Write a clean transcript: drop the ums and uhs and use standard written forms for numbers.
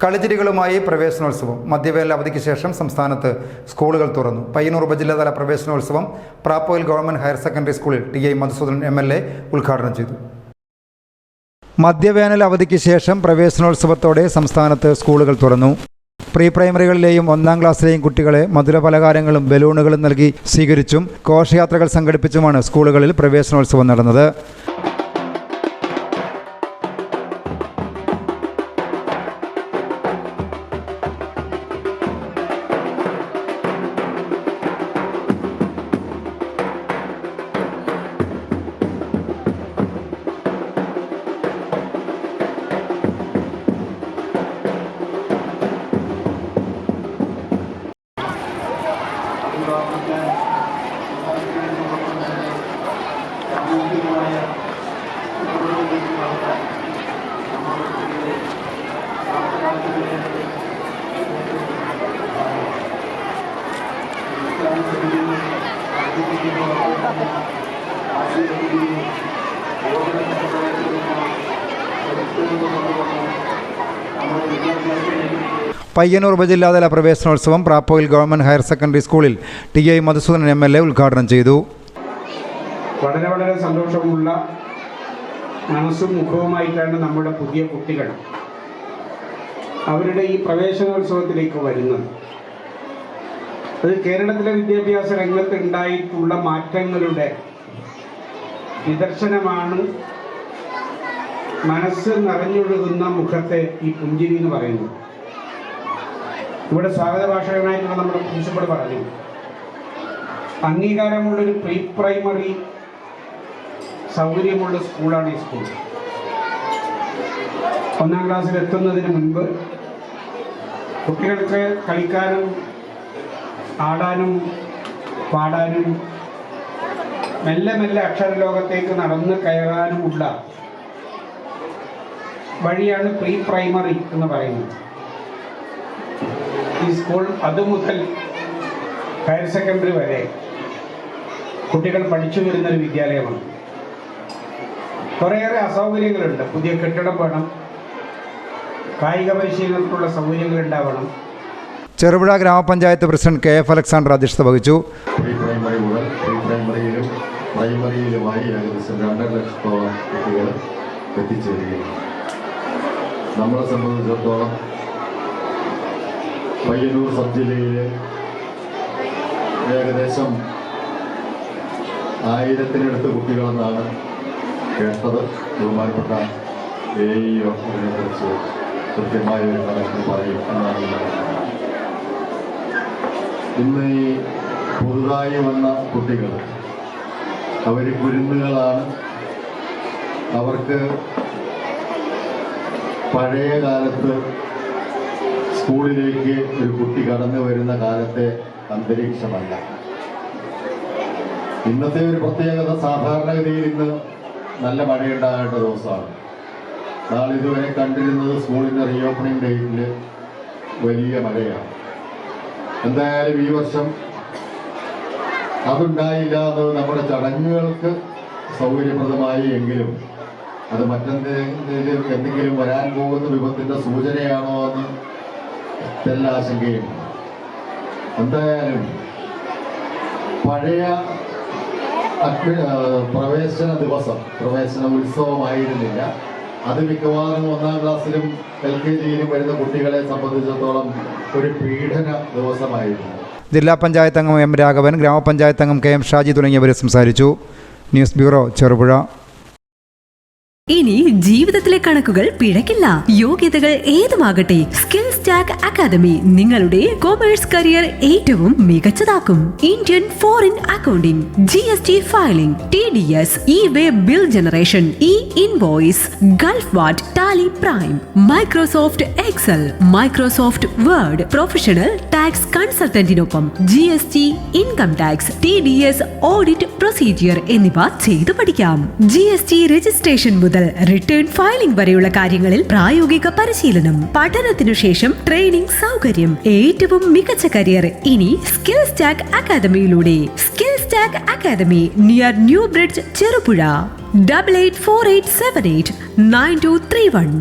കളിച്ചിരികളുമായി പ്രവേശനോത്സവം. മധ്യവേനൽ അവധിക്ക് ശേഷം സംസ്ഥാനത്ത് സ്കൂളുകൾ തുറന്നു. പയ്യന്നൂർ ഉപജില്ലാതല പ്രവേശനോത്സവം പ്രാപ്പോയിൽ ഗവൺമെന്റ് ഹയർ സെക്കൻഡറി സ്കൂളിൽ ടി.ഐ. മധുസൂദനൻ MLA ഉദ്ഘാടനം ചെയ്തു. മധ്യവേനൽ അവധിക്ക് ശേഷം പ്രവേശനോത്സവത്തോടെ സംസ്ഥാനത്ത് സ്കൂളുകൾ തുറന്നു. പ്രീ പ്രൈമറികളിലെയും 1-ാം ക്ലാസ്സിലെയും കുട്ടികളെ മധുരപലഹാരങ്ങളും ബലൂണുകളും നൽകി സ്വീകരിച്ചും ഘോഷയാത്രകൾ സംഘടിപ്പിച്ചുമാണ് സ്കൂളുകളിൽ പ്രവേശനോത്സവം നടന്നത്. പയ്യന്നൂർ ഉപജില്ലാതല പ്രവേശനോത്സവം പ്രാപ്പോയിൽ ഗവൺമെന്റ് ഹയർ സെക്കൻഡറി സ്കൂളിൽ ടി.ഐ. മധുസൂദനൻ MLA ഉദ്ഘാടനം ചെയ്തു. വളരെ സന്തോഷമുള്ള മനസ്സും മുഖവുമായിട്ടാണ് നമ്മുടെ പുതിയ കുട്ടികൾ അവരുടെ ഈ പ്രവേശനോത്സവത്തിലേക്ക് വരുന്നത്. അത് കേരളത്തിലെ വിദ്യാഭ്യാസ രംഗത്ത് ഉണ്ടായിട്ടുള്ള മാറ്റങ്ങളുടെ നിദർശനമാണ്. മനസ്സ് നിറഞ്ഞൊഴുകുന്ന മുഖത്തെ ഈ പുഞ്ചിരി എന്ന് പറയുന്നത്. ഇവിടെ സ്വാഗത ഭാഷകനായിട്ടുള്ള നമ്മുടെ പ്രിൻസിപ്പൾ പറഞ്ഞു, അംഗീകാരമുള്ളൊരു പ്രീ പ്രൈമറി സൗകര്യമുള്ള സ്കൂളാണ് ഈ സ്കൂൾ. 1-ാം ക്ലാസ്സിൽ എത്തുന്നതിന് മുൻപ് കുട്ടികൾക്ക് കളിക്കാനും ആടാനും പാടാനും മെല്ലെ മെല്ലെ അക്ഷരലോകത്തേക്ക് നടന്ന് കയറാനുമുള്ള വഴിയാണ് പ്രീ പ്രൈമറി എന്ന് പറയുന്നത്. ഈ സ്കൂൾ അതുമുതൽ ഹയർ സെക്കൻഡറി വരെ കുട്ടികൾ പഠിച്ചു വരുന്നൊരു വിദ്യാലയമാണ്. കുറേയേറെ അസൗകര്യങ്ങളുണ്ട്. പുതിയ കെട്ടിടം വേണം, കായിക പരിശീലനത്തിനുള്ള സൗകര്യങ്ങൾ ഉണ്ടാവണം. ചെറുപുഴ ഗ്രാമപഞ്ചായത്ത് പ്രസിഡന്റ് KF അലക്സാണ്ടർ അധ്യക്ഷത വഹിച്ചു. പ്രീ പ്രൈമറി മുതൽ പ്രീ പ്രൈമറിയിലും പ്രൈമറിയിലുമായി ഏകദേശം 2.5 ലക്ഷത്തോളം കുട്ടികൾ എത്തിച്ചേരുകയാണ്. നമ്മളെ സംബന്ധിച്ചിടത്തോളം പയ്യന്നൂർ സബ് ജില്ലയിൽ ഏകദേശം 1000-നടുത്ത് കുട്ടികളെന്നാണ് കേട്ടത്. ബഹുമാനപ്പെട്ട AEO അതിനെക്കുറിച്ച് കൃത്യമായ ഒരു കണക്ക് പറയും എന്നാണ്. ഇന്ന് ഈ പുതുതായി വന്ന കുട്ടികൾ അവർ കുരുന്നുകളാണ്. അവർക്ക് പഴയ കാലത്ത് സ്കൂളിലേക്ക് ഒരു കുട്ടി കടന്നു വരുന്ന കാലത്തെ അന്തരീക്ഷമല്ല. ഇന്നത്തെ ഒരു പ്രത്യേകത, സാധാരണഗതിയിൽ ഇന്ന് നല്ല മഴയുണ്ടാകേണ്ട ദിവസമാണ്. നാളിതുവരെ കണ്ടിരുന്നത് സ്കൂളിൻ്റെ റീഓപ്പണിംഗ് ഡേറ്റിൽ വലിയ മഴയാണ്. എന്തായാലും ഈ വർഷം അതുണ്ടായില്ല എന്നത് നമ്മുടെ ചടങ്ങുകൾക്ക് സൗകര്യപ്രദമായി. എങ്കിലും അത് എന്തെങ്കിലും വരാൻ പോകുന്ന വിപത്തിൻ്റെ സൂചനയാണോ എന്ന് എല്ലാ ആശങ്കയും. എന്തായാലും പഴയ പ്രവേശന ദിവസം പ്രവേശന ഉത്സവമായിരുന്നില്ല. അത് മിക്കവാറും 1-ാം ക്ലാസ്സിലും LKGയിലും വരുന്ന കുട്ടികളെ സംബന്ധിച്ചിടത്തോളം ഒരു പീഡന ദിവസമായിരുന്നു. ജില്ലാ പഞ്ചായത്ത് അംഗം M. രാഘവൻ, ഗ്രാമപഞ്ചായത്ത് അംഗം KM ഷാജി തുടങ്ങിയവർ സംസാരിച്ചു. News bureau, Cherupuzha. ഇനി ജീവിതത്തിലെ കണക്കുകൾ പിഴക്കില്ല. യോഗ്യതകൾ ഏതുമാകട്ടെ, സ്കിൽ സ്റ്റാക്ക് അക്കാദമി നിങ്ങളുടെ കൊമേഴ്സ് കരിയർ ഏറ്റവും മികച്ചതാക്കും. Indian foreign accounting, GST filing, TDS, e way bill generation, invoice, Gulf VAT, Tally Prime, Microsoft Excel, Microsoft Word, professional tax കൺസൾട്ടന്റിനൊപ്പം GST, income tax, TDS, audit procedure എന്നിവ ചെയ്തു പഠിക്കാം. GST registration മുതൽ return filing വരെയുള്ള കാര്യങ്ങളിൽ പ്രായോഗിക പരിശീലനം. പഠനത്തിനു ശേഷം ട്രെയിനിംഗ് സൗകര്യം. ഏറ്റവും മികച്ച കരിയർ ഇനി സ്കിൽ സ്റ്റാക്ക് അക്കാദമിയിലൂടെ. Skill stack academy near new bridge, Cherupuzha. 8848789231.